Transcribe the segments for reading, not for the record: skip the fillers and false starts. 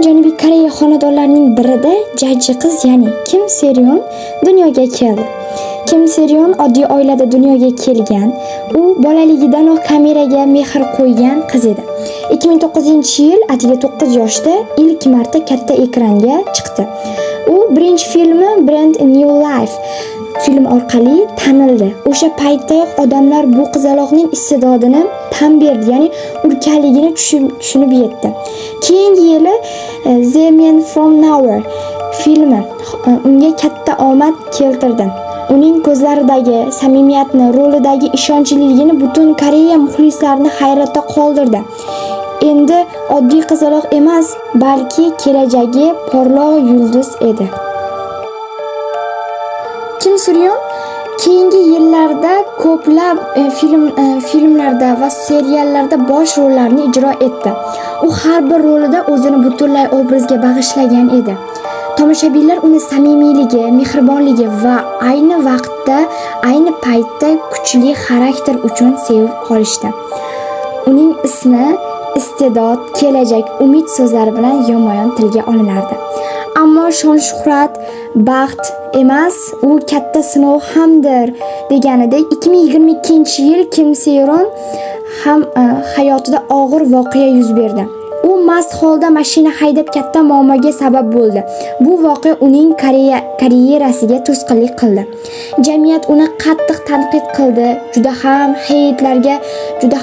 Janubiy Koreya xonadonlarining birida jajji qiz, ya'ni Kim Seryon dunyoga keldi. Kim Seryon oddiy oilada dunyoga kelgan, u bolaligidanoq kameraga mehr qo'ygan qiz edi. 2009-yil atiga 9 yoshda ilk marta katta ekranga chiqdi. U birinchi filmi Brand New Life film orqali tanildi. O'sha paytdayoq odamlar bu qizaloqning iste'dodini tan berdi, ya'ni ulkanligini tushunib yetdi. Keyingi yili The Man From Nowhere filmi unga katta omad keltirdi. Uning ko'zlaridagi samimiyatni, rolidagi ishonchliligini butun Koreya muxlislarini hayratda qoldirdi. Endi oddiy qizaloq emas, balki kelajagi porloq yulduz edi. Kim Seryon keyingi yillarda ko'plab filmlarda va seriallarda bosh rollarni ijro etdi. U har bir rolida o'zini butunlay obrazga bag'ishlagan edi. Tomoshabinlar uni samimiyligi, mehribonligi va ayni vaqtda, ayni paytda kuchli xarakter uchun sevib qolishdi. Uning ismi, iste'dod, kelajak, umid so'zlari bilan yonma-yon tilga olinardi. Ammo shon-shuhrat, baxt emas, u katta sinov hamdir deganidek 2022-yil Kim Seryon ham hayotida og'ir voqea yuz berdi. U mast holda mashina haydab katta muammoga sabab bo'ldi. Bu voqea uning karyerasiga to'sqinlik qildi. Jamiyat uni qattiq tanqid qildi, juda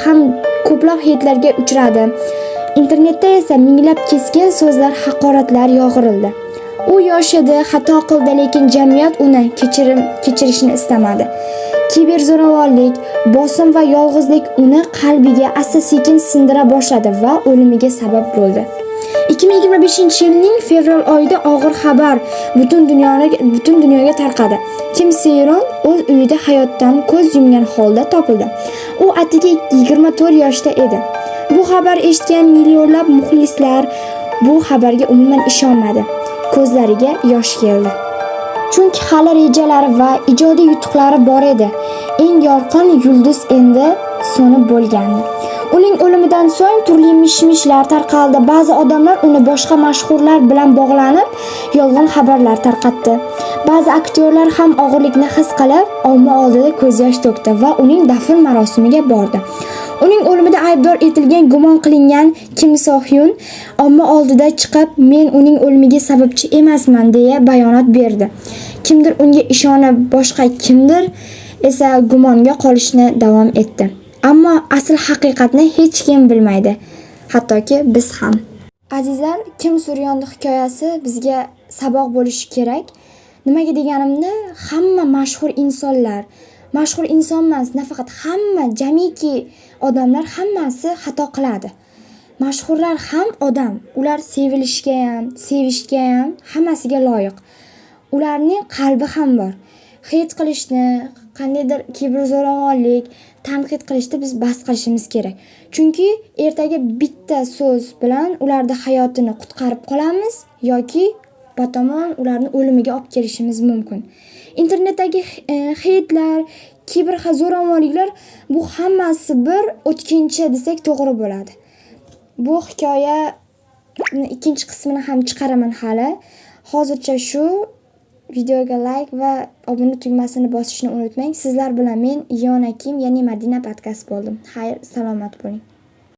ham ko'plab heytlarga uchradi. Internetda esa minglab keskin so'zlar, haqoratlar yog'ildi. U yosh edi, xato qildi, lekin jamiyat uni kechirishni istamadi. Kiberzo'ravonlik, bosim va yolg'izlik uni qalbiga asta-sekin sindira boshladi va o'limiga sabab bo'ldi. 2025-yilning fevral oyida og'ir xabar butun dunyoga tarqadi. Kim Seryon o'z uyida hayotdan ko'z yumgan holda topildi. U atigi 24 yoshda edi. Bu xabar eshitgan millionlab muxlislar bu xabarga umuman ishonmadi. Ko'zlariga yosh keldi. Chunki hali rejalari va ijodiy yutuqlari bor edi. Eng yorqin yulduz endi so'nib bo'lgandi. Uning o'limidan so'ng turli mish-mishlar tarqaldi. Ba'zi odamlar uni boshqa mashhurlar bilan bog'lanib, yolg'on xabarlar tarqatdi. Ba'zi aktyorlar ham og'irlikni his qilib, omma oldida ko'z yosh to'kdi va uning dafn marosimiga bordi. Uning o'limida aybdor etilgan, gumon qilingan Kim So-hyun omma oldida chiqib, men uning o'limiga sababchi emasman deya bayonot berdi. Kimdir unga ishonib, boshqa kimdir esa gumonga qolishni davom etdi. Ammo asl haqiqatni hech kim bilmaydi, hattoki biz ham. Azizlar, Kim Seryonning hikoyasi bizga saboq bo'lishi kerak. Nimaga deganimni, hamma mashhur insonlar, mashhur inson emas, nafaqat hamma jamiki odamlar hammasi xato qiladi. Mashhurlar ham odam, ular sevilishga ham, sevishga ham hammasiga loyiq. Ularning qalbi ham bor. Heyt qilishni, qandaydir kiberzo'ravonlik, tanqid qilishni biz bas qilishimiz kerak. Chunki ertaga bitta so'z bilan ularning hayotini qutqarib qolamiz yoki batamon ularni o'limiga olib kelishimiz mumkin. Internetdagi heytlar, kiberzo'ravonliklar bu hammasi bir o'tkinchi desak to'g'ri bo'ladi. Bu hikoya ikkinchi qismini ham chiqaraman hali. Hozircha shu. Videoga like va obuna tugmasini bosishni unutmang. Sizlar bilan men Yona Kim, ya'ni Madina podkast bo'ldim. Xayr, salomat bo'ling.